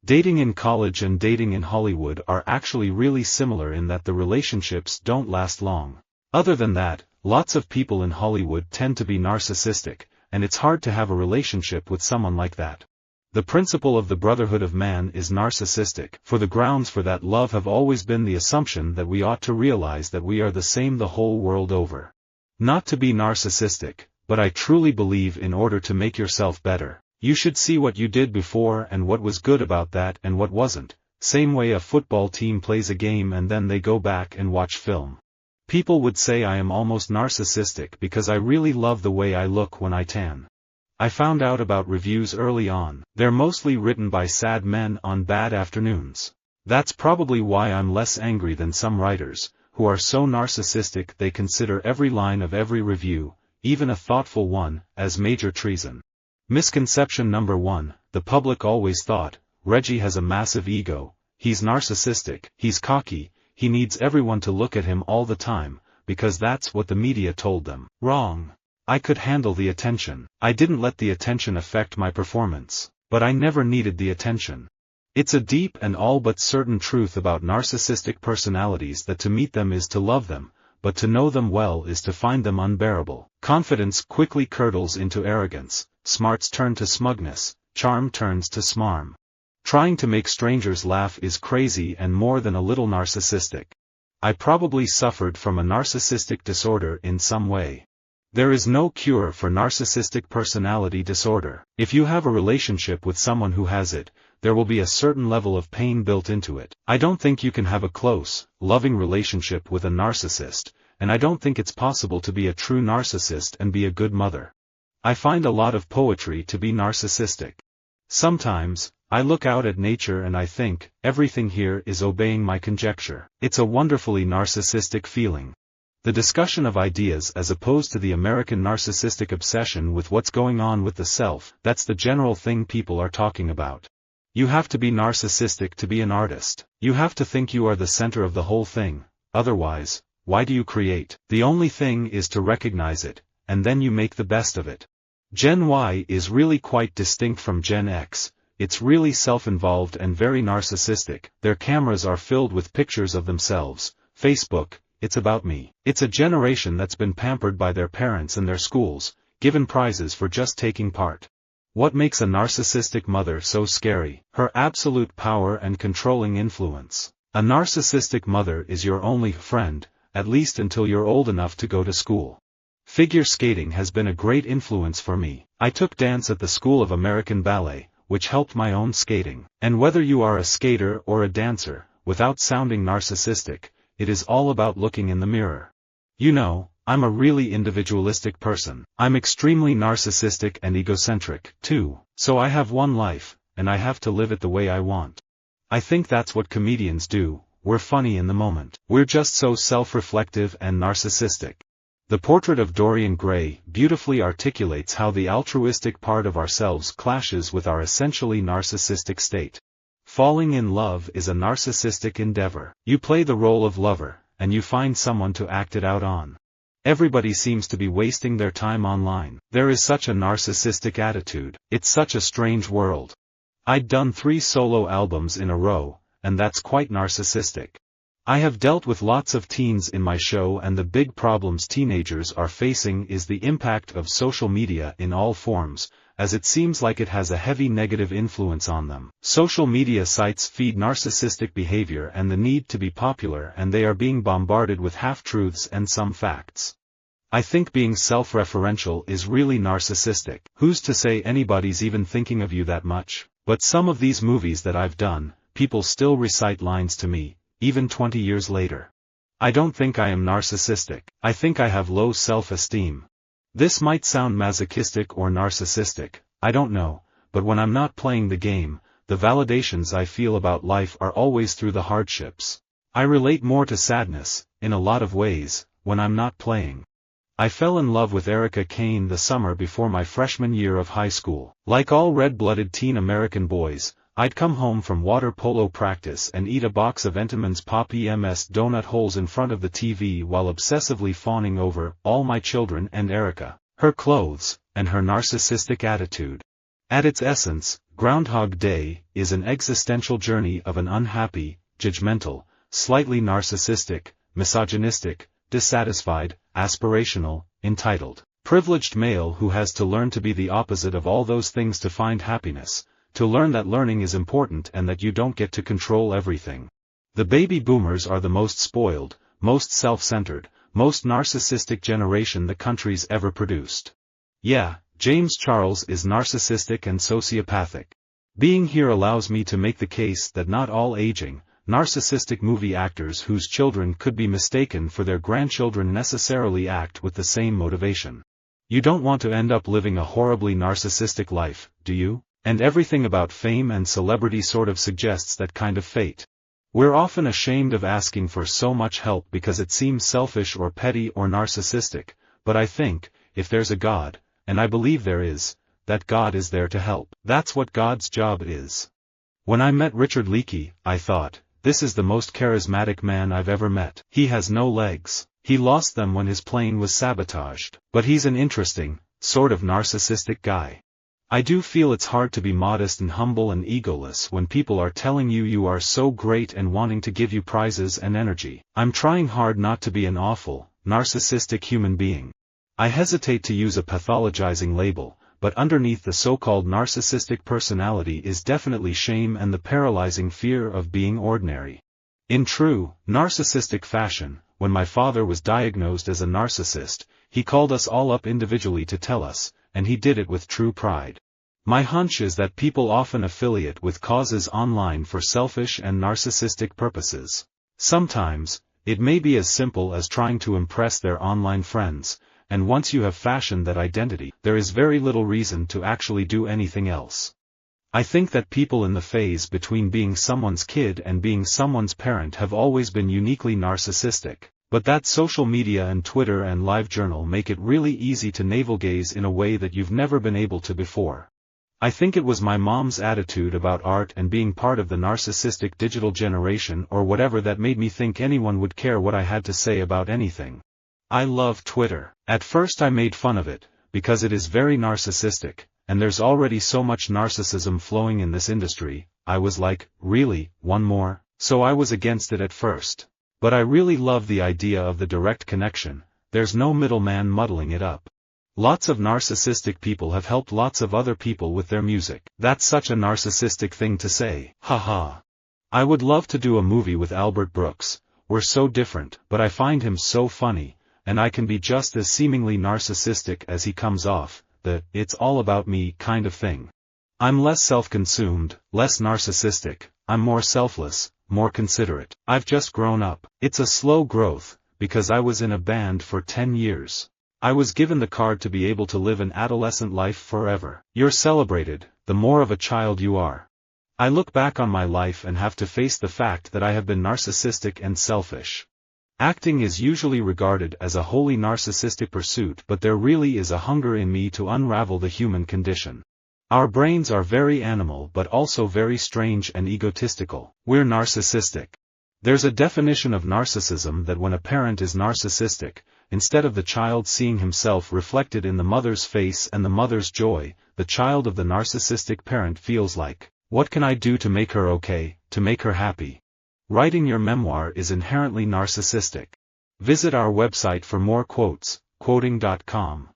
Dating in college and dating in Hollywood are actually really similar in that the relationships don't last long. Other than that, lots of people in Hollywood tend to be narcissistic, and it's hard to have a relationship with someone like that. The principle of the brotherhood of man is narcissistic, for the grounds for that love have always been the assumption that we ought to realize that we are the same the whole world over. Not to be narcissistic, but I truly believe in order to make yourself better, you should see what you did before and what was good about that and what wasn't, same way a football team plays a game and then they go back and watch film. People would say I am almost narcissistic because I really love the way I look when I tan. I found out about reviews early on. They're mostly written by sad men on bad afternoons. That's probably why I'm less angry than some writers, who are so narcissistic they consider every line of every review, even a thoughtful one, as major treason. Misconception number 1, the public always thought, Reggie has a massive ego, he's narcissistic, he's cocky, he needs everyone to look at him all the time, because that's what the media told them. Wrong. I could handle the attention. I didn't let the attention affect my performance, but I never needed the attention. It's a deep and all but certain truth about narcissistic personalities that to meet them is to love them, but to know them well is to find them unbearable. Confidence quickly curdles into arrogance, smarts turn to smugness, charm turns to smarm. Trying to make strangers laugh is crazy and more than a little narcissistic. I probably suffered from a narcissistic disorder in some way. There is no cure for narcissistic personality disorder. If you have a relationship with someone who has it, there will be a certain level of pain built into it. I don't think you can have a close, loving relationship with a narcissist, and I don't think it's possible to be a true narcissist and be a good mother. I find a lot of poetry to be narcissistic. Sometimes, I look out at nature and I think, everything here is obeying my conjecture. It's a wonderfully narcissistic feeling. The discussion of ideas as opposed to the American narcissistic obsession with what's going on with the self, that's the general thing people are talking about. You have to be narcissistic to be an artist. You have to think you are the center of the whole thing, otherwise, why do you create? The only thing is to recognize it, and then you make the best of it. Gen Y is really quite distinct from Gen X, it's really self-involved and very narcissistic. Their cameras are filled with pictures of themselves. Facebook, it's about me. It's a generation that's been pampered by their parents and their schools, given prizes for just taking part. What makes a narcissistic mother so scary? Her absolute power and controlling influence. A narcissistic mother is your only friend, at least until you're old enough to go to school. Figure skating has been a great influence for me. I took dance at the School of American Ballet, which helped my own skating. And whether you are a skater or a dancer, without sounding narcissistic, it is all about looking in the mirror. You know, I'm a really individualistic person. I'm extremely narcissistic and egocentric, too, so I have one life, and I have to live it the way I want. I think that's what comedians do, we're funny in the moment. We're just so self-reflective and narcissistic. The portrait of Dorian Gray beautifully articulates how the altruistic part of ourselves clashes with our essentially narcissistic state. Falling in love is a narcissistic endeavor. You play the role of lover, and you find someone to act it out on. Everybody seems to be wasting their time online. There is such a narcissistic attitude. It's such a strange world. I'd done 3 solo albums in a row, and that's quite narcissistic. I have dealt with lots of teens in my show, and the big problems teenagers are facing is the impact of social media in all forms, as it seems like it has a heavy negative influence on them. Social media sites feed narcissistic behavior and the need to be popular, and they are being bombarded with half-truths and some facts. I think being self-referential is really narcissistic. Who's to say anybody's even thinking of you that much? But some of these movies that I've done, people still recite lines to me, even 20 years later. I don't think I am narcissistic. I think I have low self-esteem. This might sound masochistic or narcissistic, I don't know, but when I'm not playing the game, the validations I feel about life are always through the hardships. I relate more to sadness, in a lot of ways, when I'm not playing. I fell in love with Erica Kane the summer before my freshman year of high school. Like all red-blooded teen American boys, I'd come home from water polo practice and eat a box of Entenmann's Pop EMS donut holes in front of the TV while obsessively fawning over all my children and Erica, her clothes, and her narcissistic attitude. At its essence, Groundhog Day is an existential journey of an unhappy, judgmental, slightly narcissistic, misogynistic, dissatisfied, aspirational, entitled, privileged male who has to learn to be the opposite of all those things to find happiness, to learn that learning is important and that you don't get to control everything. The baby boomers are the most spoiled, most self-centered, most narcissistic generation the country's ever produced. Yeah, James Charles is narcissistic and sociopathic. Being here allows me to make the case that not all aging, narcissistic movie actors whose children could be mistaken for their grandchildren necessarily act with the same motivation. You don't want to end up living a horribly narcissistic life, do you? And everything about fame and celebrity sort of suggests that kind of fate. We're often ashamed of asking for so much help because it seems selfish or petty or narcissistic, but I think, if there's a God, and I believe there is, that God is there to help. That's what God's job is. When I met Richard Leakey, I thought, this is the most charismatic man I've ever met. He has no legs. He lost them when his plane was sabotaged. But he's an interesting, sort of narcissistic guy. I do feel it's hard to be modest and humble and egoless when people are telling you you are so great and wanting to give you prizes and energy. I'm trying hard not to be an awful, narcissistic human being. I hesitate to use a pathologizing label, but underneath the so-called narcissistic personality is definitely shame and the paralyzing fear of being ordinary. In true, narcissistic fashion, when my father was diagnosed as a narcissist, he called us all up individually to tell us, and he did it with true pride. My hunch is that people often affiliate with causes online for selfish and narcissistic purposes. Sometimes, it may be as simple as trying to impress their online friends, and once you have fashioned that identity, there is very little reason to actually do anything else. I think that people in the phase between being someone's kid and being someone's parent have always been uniquely narcissistic. But that social media and Twitter and LiveJournal make it really easy to navel-gaze in a way that you've never been able to before. I think it was my mom's attitude about art and being part of the narcissistic digital generation or whatever that made me think anyone would care what I had to say about anything. I love Twitter. At first I made fun of it, because it is very narcissistic, and there's already so much narcissism flowing in this industry. I was like, really, one more? So I was against it at first. But I really love the idea of the direct connection. There's no middleman muddling it up. Lots of narcissistic people have helped lots of other people with their music. That's such a narcissistic thing to say. Haha. I would love to do a movie with Albert Brooks. We're so different, but I find him so funny, and I can be just as seemingly narcissistic as he comes off, the "it's all about me" kind of thing. I'm less self-consumed, less narcissistic, I'm more selfless, more considerate. I've just grown up. It's a slow growth, because I was in a band for 10 years. I was given the card to be able to live an adolescent life forever. You're celebrated, the more of a child you are. I look back on my life and have to face the fact that I have been narcissistic and selfish. Acting is usually regarded as a wholly narcissistic pursuit, but there really is a hunger in me to unravel the human condition. Our brains are very animal but also very strange and egotistical. We're narcissistic. There's a definition of narcissism that when a parent is narcissistic, instead of the child seeing himself reflected in the mother's face and the mother's joy, the child of the narcissistic parent feels like, what can I do to make her okay, to make her happy? Writing your memoir is inherently narcissistic. Visit our website for more quotes, quoting.com.